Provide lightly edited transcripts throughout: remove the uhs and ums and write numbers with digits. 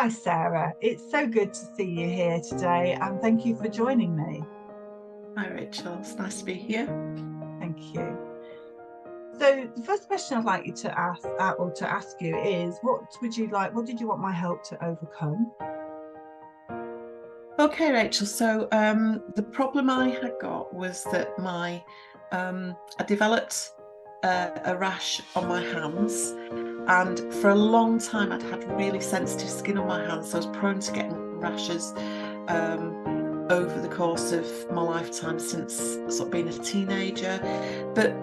Hi Sarah, it's so good to see you here today and thank you for joining me. Hi Rachel, it's nice to be here. Thank you. So the first question I'd like you to ask or to ask you is what did you want my help to overcome? Okay, Rachel. So the problem I had got was that I developed a rash on my hands, and for a long time I'd had really sensitive skin on my hands, so I was prone to getting rashes over the course of my lifetime since sort of being a teenager. But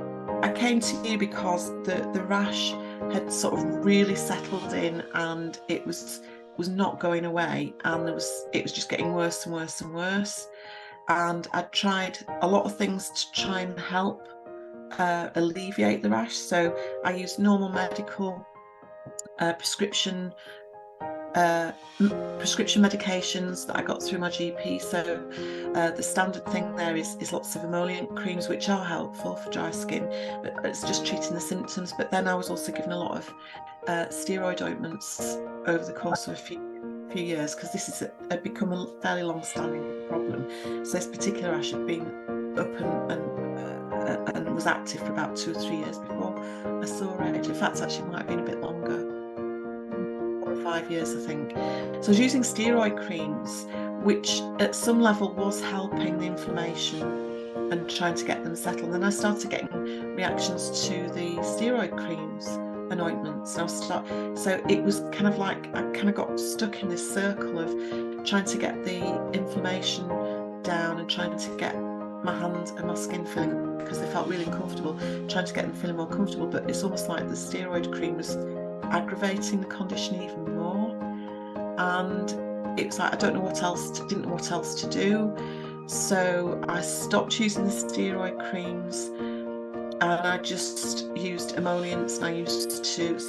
I came to you because the rash had sort of really settled in, and it was not going away, and it was just getting worse and worse and worse. And I tried a lot of things to try and help alleviate the rash. So I used normal medical prescription prescription medications that I got through my GP. So the standard thing there is lots of emollient creams, which are helpful for dry skin, but it's just treating the symptoms. But then I was also given a lot of steroid ointments over the course of a few years, because this is become a fairly long-standing problem. So this particular rash had been up and was active for about 2 or 3 years before I saw it. In fact, actually, it might have been a bit longer. 5 years, I think. So I was using steroid creams, which at some level was helping the inflammation and trying to get them settled. Then I started getting reactions to the steroid creams and ointments. And so it was kind of like I kind of got stuck in this circle of trying to get the inflammation down and trying to get my hands and my skin feeling, because they felt really uncomfortable, trying to get them feeling more comfortable. But it's almost like the steroid cream was aggravating the condition even more, and it was like I didn't know what else to do. So I stopped using the steroid creams, and I just used emollients, and I used to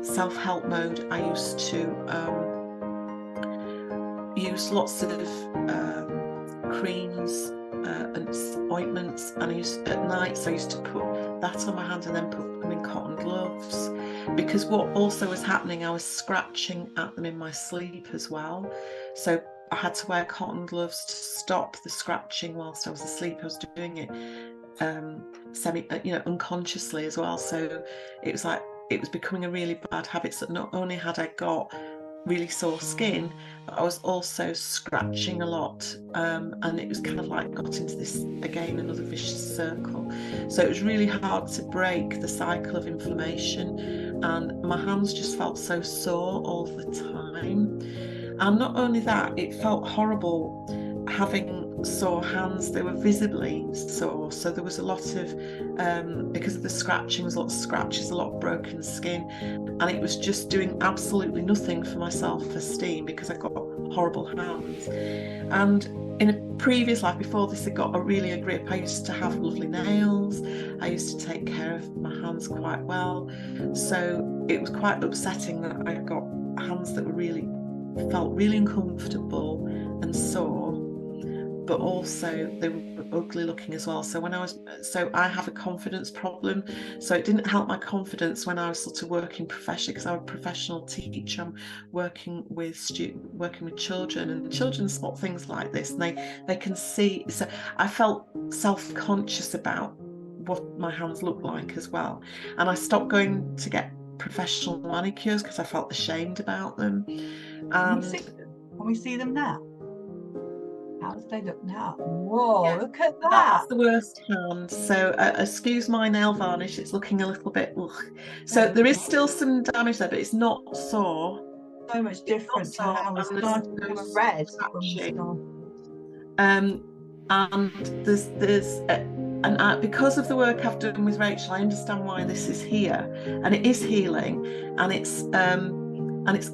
self-help mode. I used to use lots of creams and ointments, and at night I used to put that on my hands and then put them in cotton gloves, because what also was happening, I was scratching at them in my sleep as well. So I had to wear cotton gloves to stop the scratching whilst I was asleep. I was doing it unconsciously as well. So it was like it was becoming a really bad habit. So not only had I got really sore skin, but I was also scratching a lot, and it was kind of like got into this again, another vicious circle. So it was really hard to break the cycle of inflammation, and my hands just felt so sore all the time. And not only that, it felt horrible having sore hands. They were visibly sore, so there was a lot of because of the scratching, there's a lot of scratches, a lot of broken skin, and it was just doing absolutely nothing for my self-esteem, because I got horrible hands. And in a previous life before this, it got a grip. I used to have lovely nails. I used to take care of my hands quite well. So it was quite upsetting that I got hands that felt really uncomfortable and sore, but also they were ugly looking as well. So I have a confidence problem. So it didn't help my confidence when I was sort of working professionally, because I'm a professional teacher. I'm working with children, and children spot things like this, and they can see. So I felt self-conscious about what my hands looked like as well. And I stopped going to get professional manicures because I felt ashamed about them. Can we see And them? Can we see them now? How do they look now? Whoa, yeah, look at that. that's the worst hand. So excuse my nail varnish, it's looking a little bit ugh. So No, there is still some damage there, but it's not sore. so much It's not different to sore, how we and there's started. They no were red when we scratching. started. And because of the work I've done with Rachel, I understand why this is here, and it is healing, and it's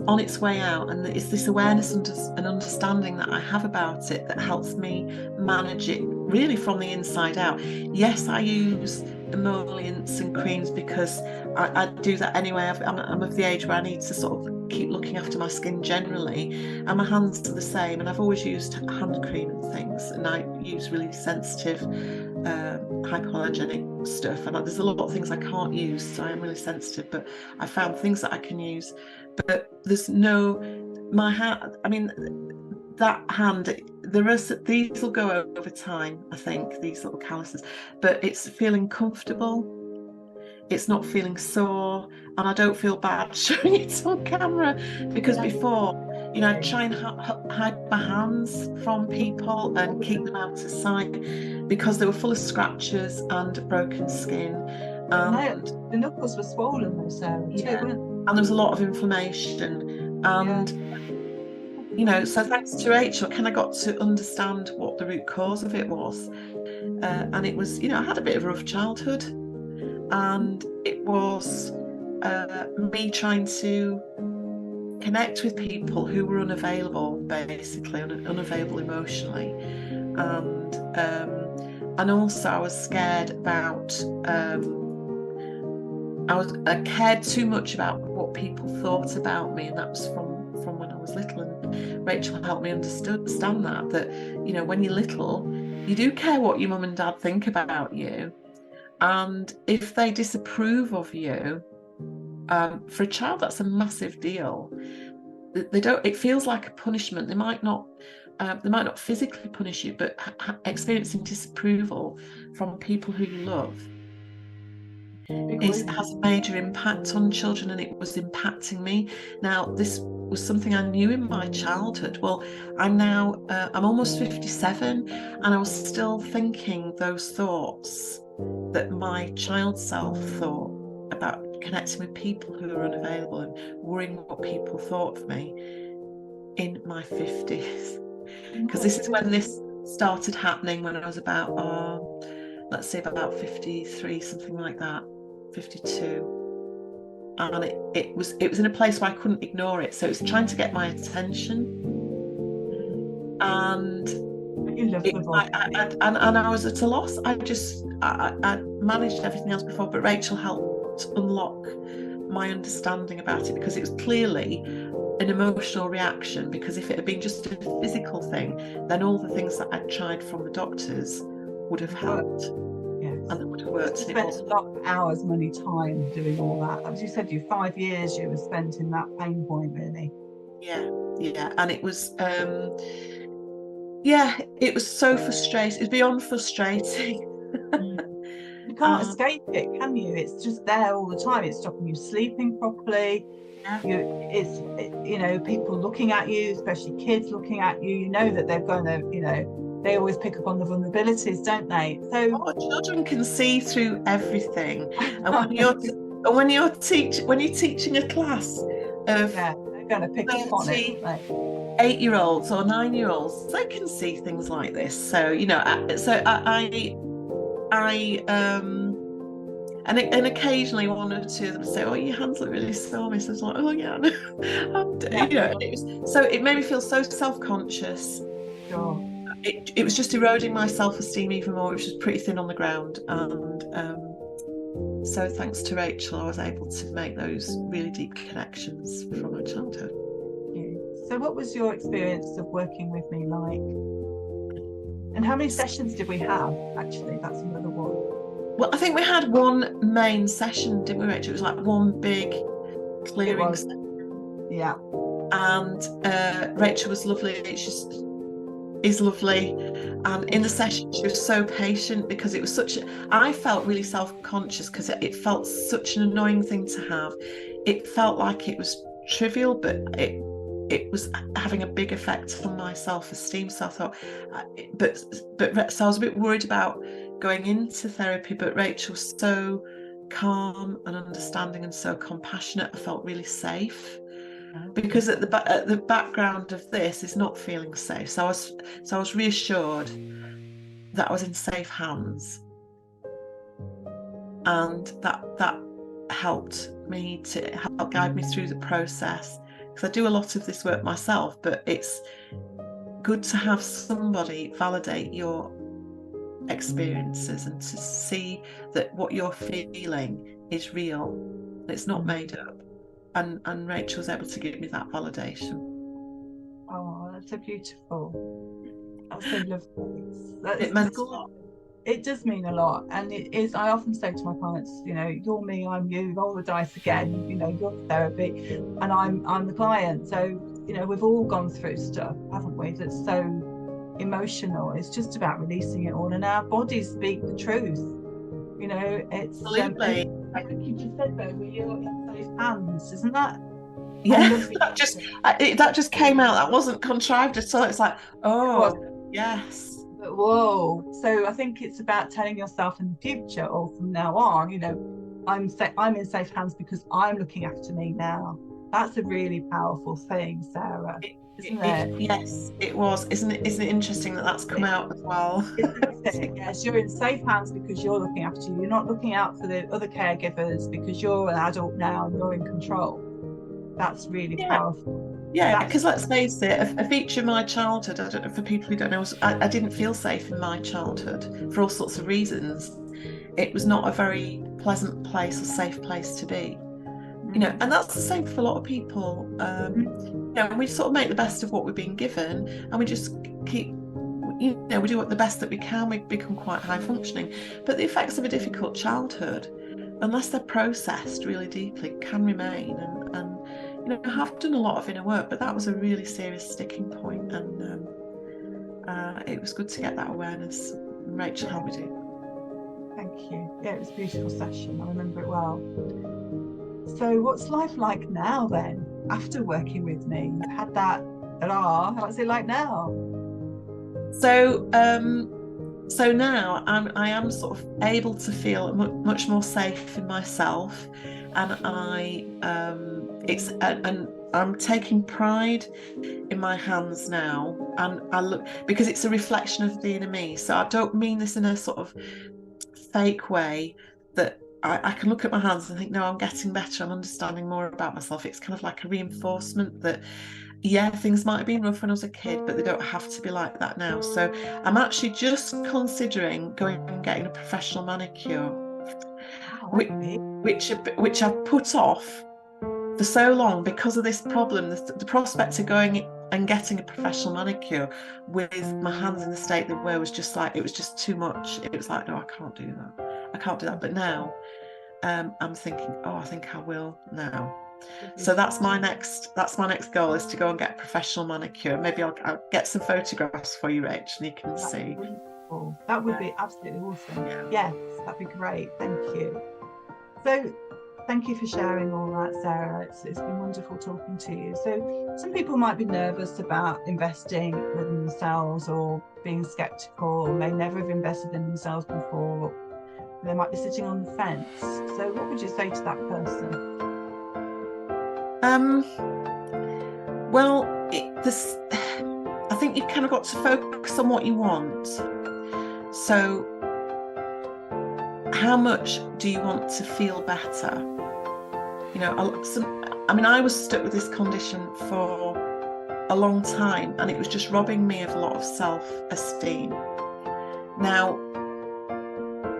on its way out, and it's this awareness and understanding that I have about it that helps me manage it really from the inside out. Yes, I use emollients and creams because I do that anyway. I'm of the age where I need to sort of keep looking after my skin generally, and my hands are the same, and I've always used hand cream and things, and I use really sensitive hypoallergenic stuff, and there's a lot of things I can't use, so I am really sensitive, but I found things that I can use. But there's no my hand, I mean, that hand, these will go over time, I think, these little calluses, but it's feeling comfortable. It's not feeling sore, and I don't feel bad showing it on camera, because before, I'd try and hide my hands from people and keep them out of sight because they were full of scratches and broken skin. No, the knuckles were swollen though, Sarah, too, weren't and there was a lot of inflammation. And so thanks to Rachel, I kind of got to understand what the root cause of it was. And it was, I had a bit of a rough childhood, and it was me trying to connect with people who were unavailable, basically unavailable emotionally, and also I was scared about. I cared too much about what people thought about me, and that was from when I was little. And Rachel helped me understand that when you're little, you do care what your mum and dad think about you, and if they disapprove of you, for a child that's a massive deal. They don't. It feels like a punishment. They might not physically punish you, but experiencing disapproval from people who you love has a major impact on children, and it was impacting me. Now, this was something I knew in my childhood. Well, I'm almost 57, and I was still thinking those thoughts that my child self thought about connecting with people who are unavailable and worrying what people thought of me in my 50s. Because this is when this started happening, when I was about, let's say about 53, something like that, 52. And it was in a place where I couldn't ignore it. So it was trying to get my attention. And I was at a loss. I managed everything else before, but Rachel helped unlock my understanding about it, because it was clearly an emotional reaction. Because if it had been just a physical thing, then all the things that I'd tried from the doctors would have helped. Yes. And it would have worked. You spent a lot of hours, money, time doing all that. As you said, 5 years you were spent in that pain point, really. Yeah. And it was it was so frustrating. It's beyond frustrating. You can't escape it, can you? It's just there all the time. It's stopping you sleeping properly. People looking at you, especially kids looking at you. You know that they're going to, they always pick up on the vulnerabilities, don't they? So children can see through everything. And when you're teaching a class of they're going to pick up on it. 8-year-olds or 9-year-olds, they can see things like this. So and occasionally one or two of them say, "Oh, your hands look really sore." So I was like, "Oh yeah, so it made me feel so self-conscious. Sure. It was just eroding my self-esteem even more, which was pretty thin on the ground. And so thanks to Rachel, I was able to make those really deep connections from my childhood. So what was your experience of working with me like? And how many sessions did we have? Actually, that's another one. Well, I think we had one main session, didn't we, Rachel? It was like one big clearing session. Yeah. And Rachel was lovely. She is lovely. And in the session, she was so patient, because it was I felt really self-conscious because it felt such an annoying thing to have. It felt like it was trivial, but it was having a big effect on my self-esteem. So I thought, so I was a bit worried about going into therapy, but Rachel was so calm and understanding and so compassionate. I felt really safe, because at the background of this is not feeling safe. So I was reassured that I was in safe hands, and that helped me to help guide me through the process. Because I do a lot of this work myself, but it's good to have somebody validate your experiences and to see that what you're feeling is real, it's not made up. And Rachel was able to give me that validation. Oh, that's so beautiful. That's so lovely. It meant a lot. It does mean a lot, and it is. I often say to my clients, you're me, I'm you. Roll the dice again. You're the therapy, and I'm the client. So you know, we've all gone through stuff, haven't we, that's so emotional. It's just about releasing it all, and our bodies speak the truth. You know, it's Absolutely. I think you just said though, you're in safe hands, isn't that? Yeah, that just came out. That wasn't contrived at all. It's like, oh, yes. But whoa. So I think it's about telling yourself in the future, or from now on, you know, I'm in safe hands because I'm looking after me now. That's a really powerful thing, Sarah, isn't it? Yes, it was. Isn't it interesting that that's come out as well? Isn't it? Yes, you're in safe hands because you're looking after you. You're not looking out for the other caregivers because you're an adult now and you're in control. That's really powerful. Yeah, because let's face it, a feature of my childhood, I don't know, for people who don't know, I didn't feel safe in my childhood for all sorts of reasons. It was not a very pleasant place or safe place to be. You know, and that's the same for a lot of people. You know, we sort of make the best of what we've been given, and we just keep, you know, we do the best that we can. We become quite high functioning, but the effects of a difficult childhood, unless they're processed really deeply, can remain. And you know, I have done a lot of inner work, but that was a really serious sticking point, and it was good to get that awareness. Rachel, how we do. Thank you. Yeah, it was a beautiful session. I remember it well. So what's life like now then, after working with me? You've had that what's it like now? So now I am sort of able to feel much more safe in myself, and I'm taking pride in my hands now, and I look, because it's a reflection of the inner me. So I don't mean this in a sort of fake way, that I can look at my hands and think, no, I'm getting better, I'm understanding more about myself. It's kind of like a reinforcement that, yeah, things might have been rough when I was a kid, but they don't have to be like that now. So I'm actually just considering going and getting a professional manicure, which I've put off for so long because of this problem. The prospect of going and getting a professional manicure with my hands in the state they were was just like, it was just too much. It was like, no, I can't do that. But now I'm thinking, oh, I think I will now. So that's my next goal, is to go and get a professional manicure. Maybe I'll get some photographs for you, Rach, and you can see. Wonderful. That would be absolutely awesome. Yes, that'd be great. Thank you. So thank you for sharing all that, Sarah. It's been wonderful talking to you. So some people might be nervous about investing in themselves, or being skeptical, or may never have invested in themselves before, or they might be sitting on the fence. So what would you say to that person? Well, I think you've kind of got to focus on what you want. So how much do you want to feel better? You know, I was stuck with this condition for a long time, and it was just robbing me of a lot of self-esteem. Now,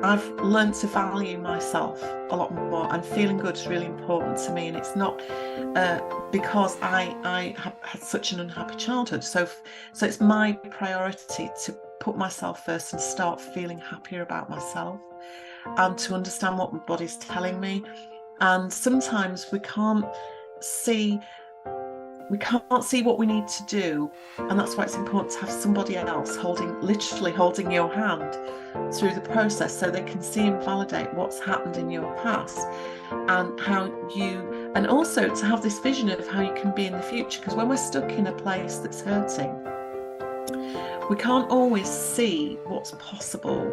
I've learned to value myself a lot more, and feeling good is really important to me. And it's not because I have had such an unhappy childhood. So it's my priority to put myself first and start feeling happier about myself, and to understand what my body's telling me. And sometimes we can't see what we need to do, and that's why it's important to have somebody else literally holding your hand through the process, so they can see and validate what's happened in your past, and also to have this vision of how you can be in the future. Because when we're stuck in a place that's hurting, we can't always see what's possible,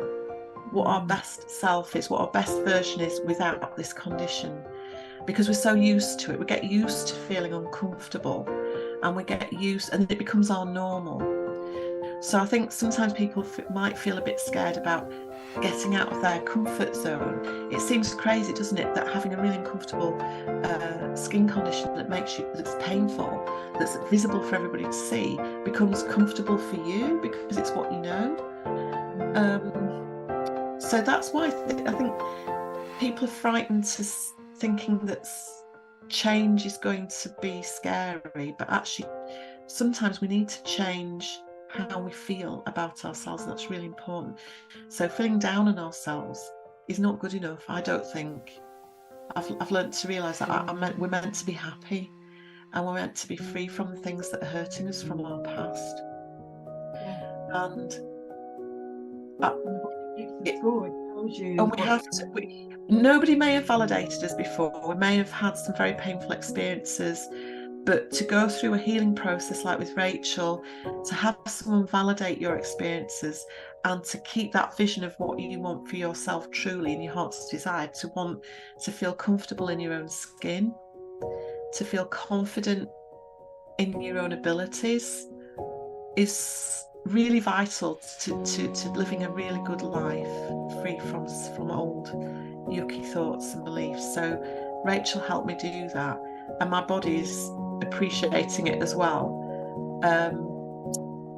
what our best self is, what our best version is without this condition, because we're so used to it. We get used to feeling uncomfortable, and it becomes our normal. So I think sometimes people might feel a bit scared about getting out of their comfort zone. It seems crazy, doesn't it, that having a really uncomfortable skin condition that's painful, that's visible for everybody to see, becomes comfortable for you because it's what you know. So that's why I think people are frightened to thinking that change is going to be scary, but actually sometimes we need to change how we feel about ourselves, and that's really important. So feeling down on ourselves is not good enough, I don't think. I've learned to realise that we're meant to be happy, and we're meant to be free from the things that are hurting us from our past. And we have to, nobody may have validated us before, we may have had some very painful experiences, but to go through a healing process like with Rachel, to have someone validate your experiences and to keep that vision of what you want for yourself truly in your heart's desire, to want to feel comfortable in your own skin, to feel confident in your own abilities, is really vital to living a really good life free from old yucky thoughts and beliefs. So Rachel helped me do that, and my body's appreciating it as well.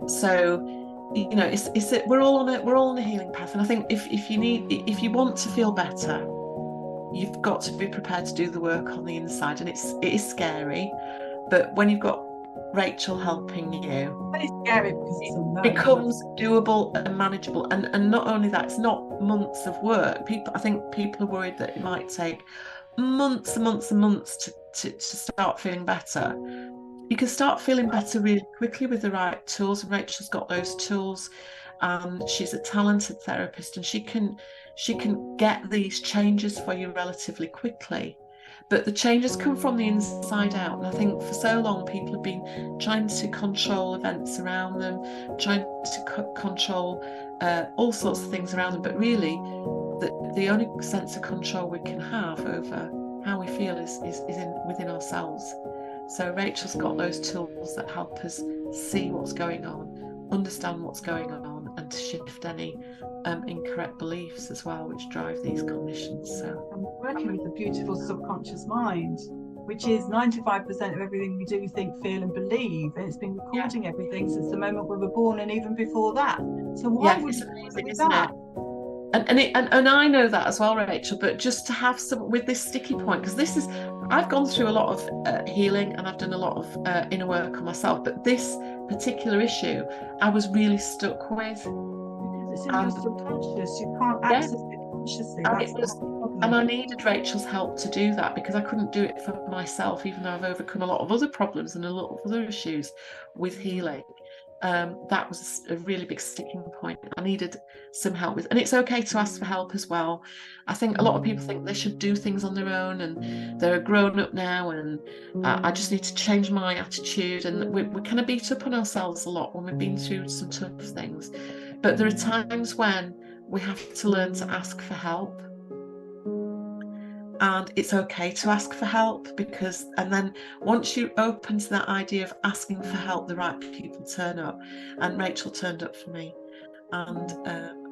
So you know, it's that we're all on a healing path, and I think if you want to feel better, you've got to be prepared to do the work on the inside, and it is scary, but when you've got Rachel helping you, it's scary because it becomes doable and manageable. And not only that, it's not months of work. I think people are worried that it might take months and months and months to start feeling better. You can start feeling better really quickly with the right tools, and Rachel's got those tools. She's a talented therapist, and she can get these changes for you relatively quickly. But the changes come from the inside out. And I think for so long, people have been trying to control events around them, trying to control all sorts of things around them. But really, the only sense of control we can have over how we feel is within ourselves. So Rachel's got those tools that help us see what's going on, understand what's going on, and to shift any incorrect beliefs as well, which drive these conditions. So I'm working with the beautiful subconscious mind, which is 95% of everything we do, think, feel, and believe, and it's been recording everything since the moment we were born, and even before that. So why would it's amazing, isn't it? And I know that as well, Rachel, but just to have some with this sticky point, because I've gone through a lot of healing, and I've done a lot of inner work on myself, but this particular issue I was really stuck with. Because it's in your subconscious, you can't access it consciously. And I needed Rachel's help to do that, because I couldn't do it for myself, even though I've overcome a lot of other problems and a lot of other issues with healing. That was a really big sticking point. I needed some help with, and it's okay to ask for help as well. I think a lot of people think they should do things on their own, and they're grown up now, and I just need to change my attitude. And we kind of beat up on ourselves a lot when we've been through some tough things. But there are times when we have to learn to ask for help. And it's okay to ask for help, and then once you open to that idea of asking for help, the right people turn up, and Rachel turned up for me, and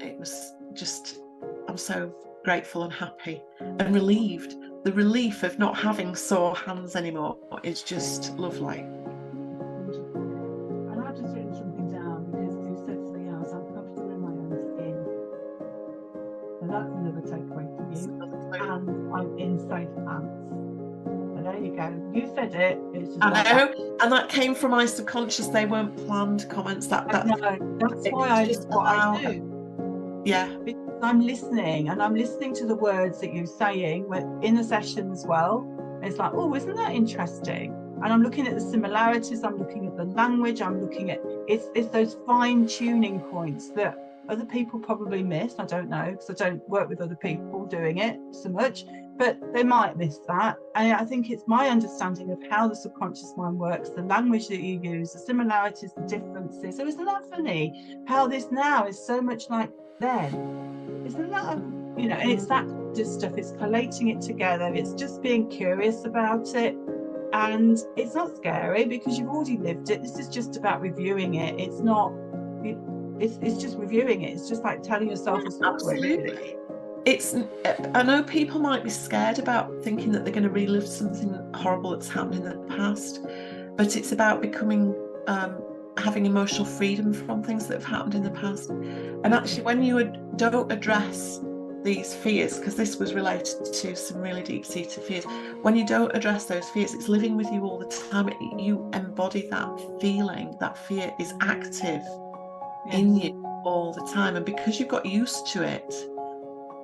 it was just, I'm so grateful and happy and relieved. The relief of not having sore hands anymore is just lovely. And I've just written something down, because you said something else. I'm comfortable in my own skin. So that's another takeaway for you. And I'm in safe hands. So there you go. You said it. It's just I know, and that came from my subconscious. They weren't planned comments. That's why I do what I do. Yeah. Because I'm listening, and I'm listening to the words that you're saying in the session as well. It's like, oh, isn't that interesting? And I'm looking at the similarities. I'm looking at the language. I'm looking at it's those fine tuning points that other people probably miss. I don't know, because I don't work with other people doing it so much, but they might miss that. And I think it's my understanding of how the subconscious mind works, the language that you use, the similarities, the differences. So isn't that funny how this now is so much like then? Isn't that, and it's that just stuff, it's collating it together, it's just being curious about it. And it's not scary because you've already lived it. This is just about reviewing it. It's not, it's just reviewing it. It's just like telling yourself a story. Absolutely. I know people might be scared about thinking that they're going to relive something horrible that's happened in the past, but it's about becoming, having emotional freedom from things that have happened in the past. And actually, when you don't address these fears, because this was related to some really deep-seated fears, when you don't address those fears, it's living with you all the time. You embody that feeling. That fear is active in you all the time, and because you've got used to it,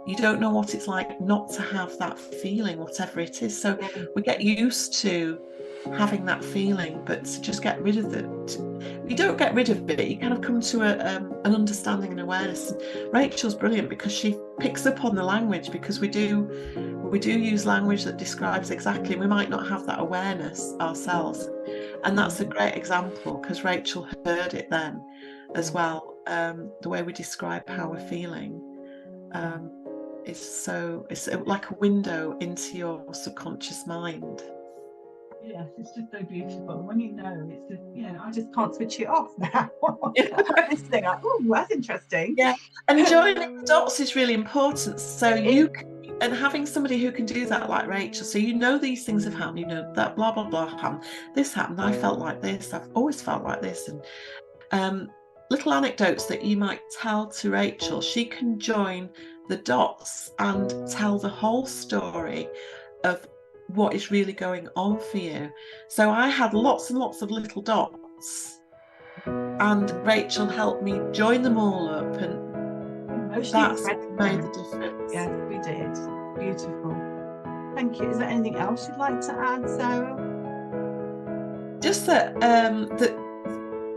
you don't know what it's like not to have that feeling, whatever it is. So we get used to having that feeling, but to just get rid of it. You don't get rid of it, you kind of come to an understanding and awareness. And Rachel's brilliant because she picks up on the language, because we do use language that describes exactly, we might not have that awareness ourselves, and that's a great example because Rachel heard it then as well. The way we describe how we're feeling, it's like a window into your subconscious mind. Yes, it's just so beautiful. When you know, it's just, I just can't switch it off now. This thing, oh, that's interesting. Yeah, and joining the dots is really important. So and having somebody who can do that, like Rachel, so these things have happened, that blah blah blah happened, this happened, I felt like this, I've always felt like this, and little anecdotes that you might tell to Rachel. She can join the dots and tell the whole story of what is really going on for you. So I had lots and lots of little dots, and Rachel helped me join them all up, and that's made the difference. Yes, we did. Beautiful. Thank you. Is there anything else you'd like to add, Sarah? Just that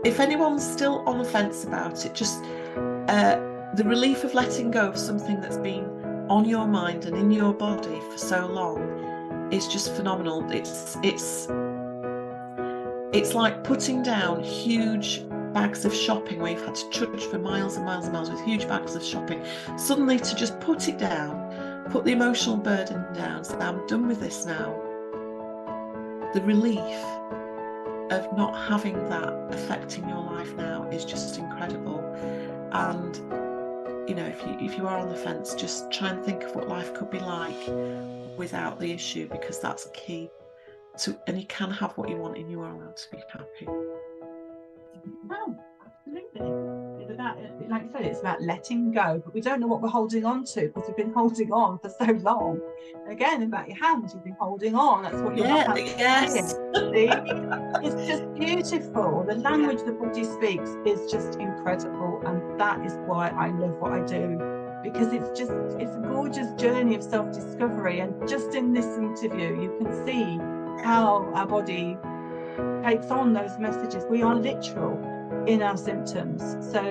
if anyone's still on the fence about it, just the relief of letting go of something that's been on your mind and in your body for so long is just phenomenal. It's like putting down huge bags of shopping where you've had to trudge for miles and miles and miles with huge bags of shopping. Suddenly to just put it down, put the emotional burden down, say, I'm done with this now. The relief of not having that affecting your life now is just incredible. And if you are on the fence, just try and think of what life could be like without the issue, because that's key and you can have what you want and you are allowed to be happy. Oh, absolutely. It's about, like you said, it's about letting go, but we don't know what we're holding on to because we've been holding on for so long. And again, about your hands, you've been holding on. That's what your hands yes. See? It's just beautiful. The language the body speaks is just incredible, and that is why I love what I do, because it's a gorgeous journey of self-discovery. And just in this interview, you can see how our body takes on those messages. We are literal in our symptoms. So,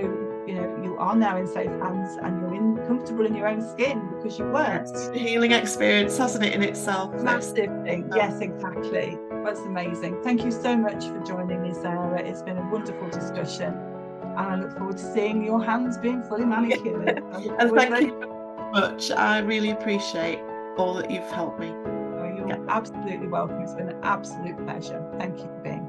you are now in safe hands and you're comfortable in your own skin because you weren't. It's a healing experience, hasn't it, in itself? Massive thing. Yes, exactly. That's amazing. Thank you so much for joining me, Sarah. It's been a wonderful discussion, and I look forward to seeing your hands being fully manicured. And thank you very much. I really appreciate all that you've helped me. You're absolutely welcome. It's been an absolute pleasure. Thank you for being here.